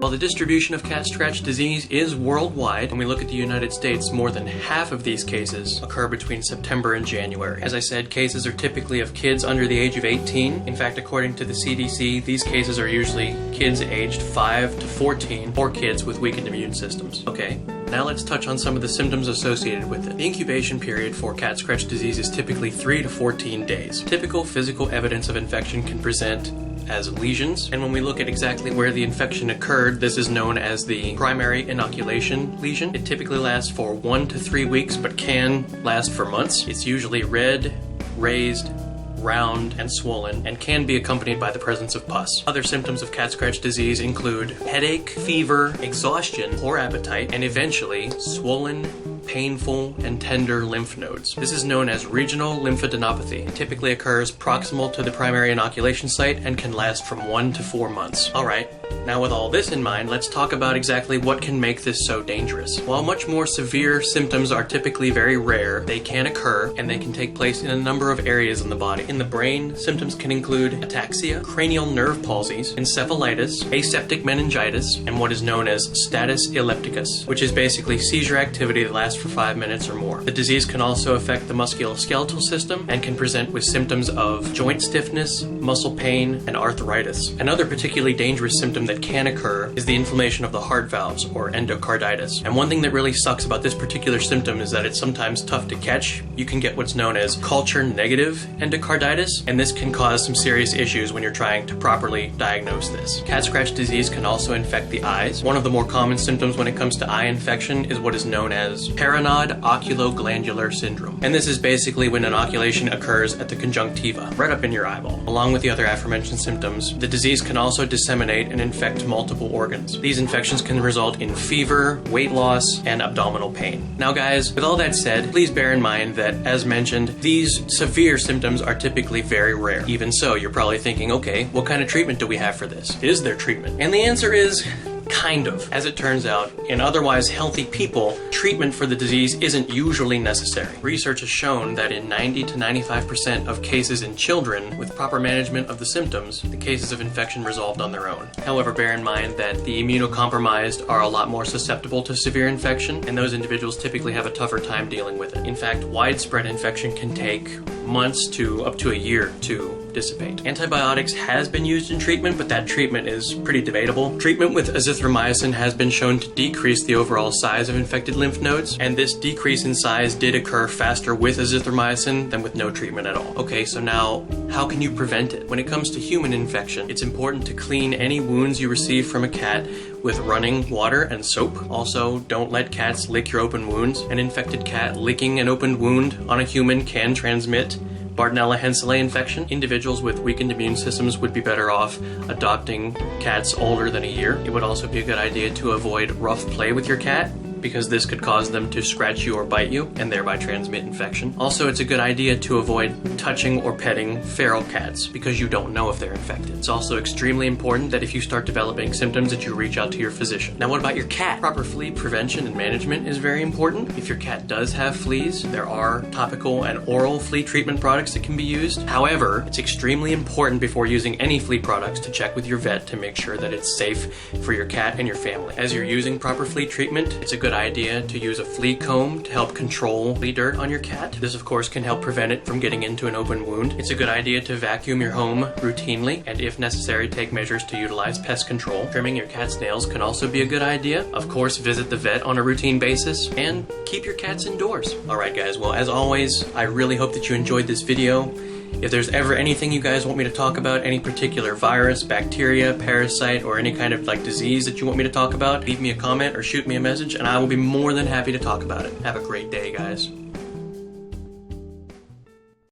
while the distribution of cat scratch disease is worldwide, when we look at the United States, more than half of these cases occur between September and January. As I said, cases are typically of kids under the age of 18. In fact, according to the CDC, these cases are usually kids aged 5 to 14 or kids with weakened immune systems. Okay, now let's touch on some of the symptoms associated with it. The incubation period for cat scratch disease is typically 3 to 14 days. Typical physical evidence of infection can present as lesions, and when we look at exactly where the infection occurred, this is known as the primary inoculation lesion. It typically lasts for 1 to 3 weeks, but can last for months. It's usually red, raised, round, and swollen, and can be accompanied by the presence of pus. Other symptoms of cat scratch disease include headache, fever, exhaustion, poor appetite, and eventually swollen, painful, and tender lymph nodes. This is known as regional lymphadenopathy. It typically occurs proximal to the primary inoculation site and can last from 1 to 4 months. Alright, now with all this in mind, let's talk about exactly what can make this so dangerous. While much more severe symptoms are typically very rare, they can occur and they can take place in a number of areas in the body. In the brain, symptoms can include ataxia, cranial nerve palsies, encephalitis, aseptic meningitis, and what is known as status epilepticus, which is basically seizure activity that lasts for 5 minutes or more. The disease can also affect the musculoskeletal system and can present with symptoms of joint stiffness, muscle pain, and arthritis. Another particularly dangerous symptom that can occur is the inflammation of the heart valves, or endocarditis. And one thing that really sucks about this particular symptom is that it's sometimes tough to catch. You can get what's known as culture-negative endocarditis, and this can cause some serious issues when you're trying to properly diagnose this. Cat scratch disease can also infect the eyes. One of the more common symptoms when it comes to eye infection is what is known as paranoid oculoglandular syndrome. And this is basically when inoculation occurs at the conjunctiva, right up in your eyeball. Along with the other aforementioned symptoms, the disease can also disseminate and infect multiple organs. These infections can result in fever, weight loss, and abdominal pain. Now guys, with all that said, please bear in mind that, as mentioned, these severe symptoms are typically very rare. Even so, you're probably thinking, okay, what kind of treatment do we have for this? Is there treatment? And the answer is kind of. As it turns out, in otherwise healthy people, treatment for the disease isn't usually necessary. Research has shown that in 90 to 95% of cases in children, with proper management of the symptoms, the cases of infection resolved on their own. However, bear in mind that the immunocompromised are a lot more susceptible to severe infection, and those individuals typically have a tougher time dealing with it. In fact, widespread infection can take months to up to a year to dissipate. Antibiotics has been used in treatment, but that treatment is pretty debatable. Treatment with azithromycin has been shown to decrease the overall size of infected lymph nodes, and this decrease in size did occur faster with azithromycin than with no treatment at all. Okay, so now, how can you prevent it? When it comes to human infection, it's important to clean any wounds you receive from a cat with running water and soap. Also, don't let cats lick your open wounds. An infected cat licking an opened wound on a human can transmit Bartonella henselae infection. Individuals with weakened immune systems would be better off adopting cats older than a year. It would also be a good idea to avoid rough play with your cat, because this could cause them to scratch you or bite you and thereby transmit infection. Also, it's a good idea to avoid touching or petting feral cats because you don't know if they're infected. It's also extremely important that if you start developing symptoms that you reach out to your physician. Now, what about your cat? Proper flea prevention and management is very important. If your cat does have fleas, there are topical and oral flea treatment products that can be used. However, it's extremely important before using any flea products to check with your vet to make sure that it's safe for your cat and your family. As you're using proper flea treatment, it's a good idea to use a flea comb to help control flea dirt on your cat. This of course can help prevent it from getting into an open wound. It's a good idea to vacuum your home routinely, and if necessary, take measures to utilize pest control. Trimming your cat's nails can also be a good idea. Of course, visit the vet on a routine basis, and keep your cats indoors. Alright guys, well as always, I really hope that you enjoyed this video. If there's ever anything you guys want me to talk about, any particular virus, bacteria, parasite, or any kind of disease that you want me to talk about, leave me a comment or shoot me a message and I will be more than happy to talk about it. Have a great day, guys.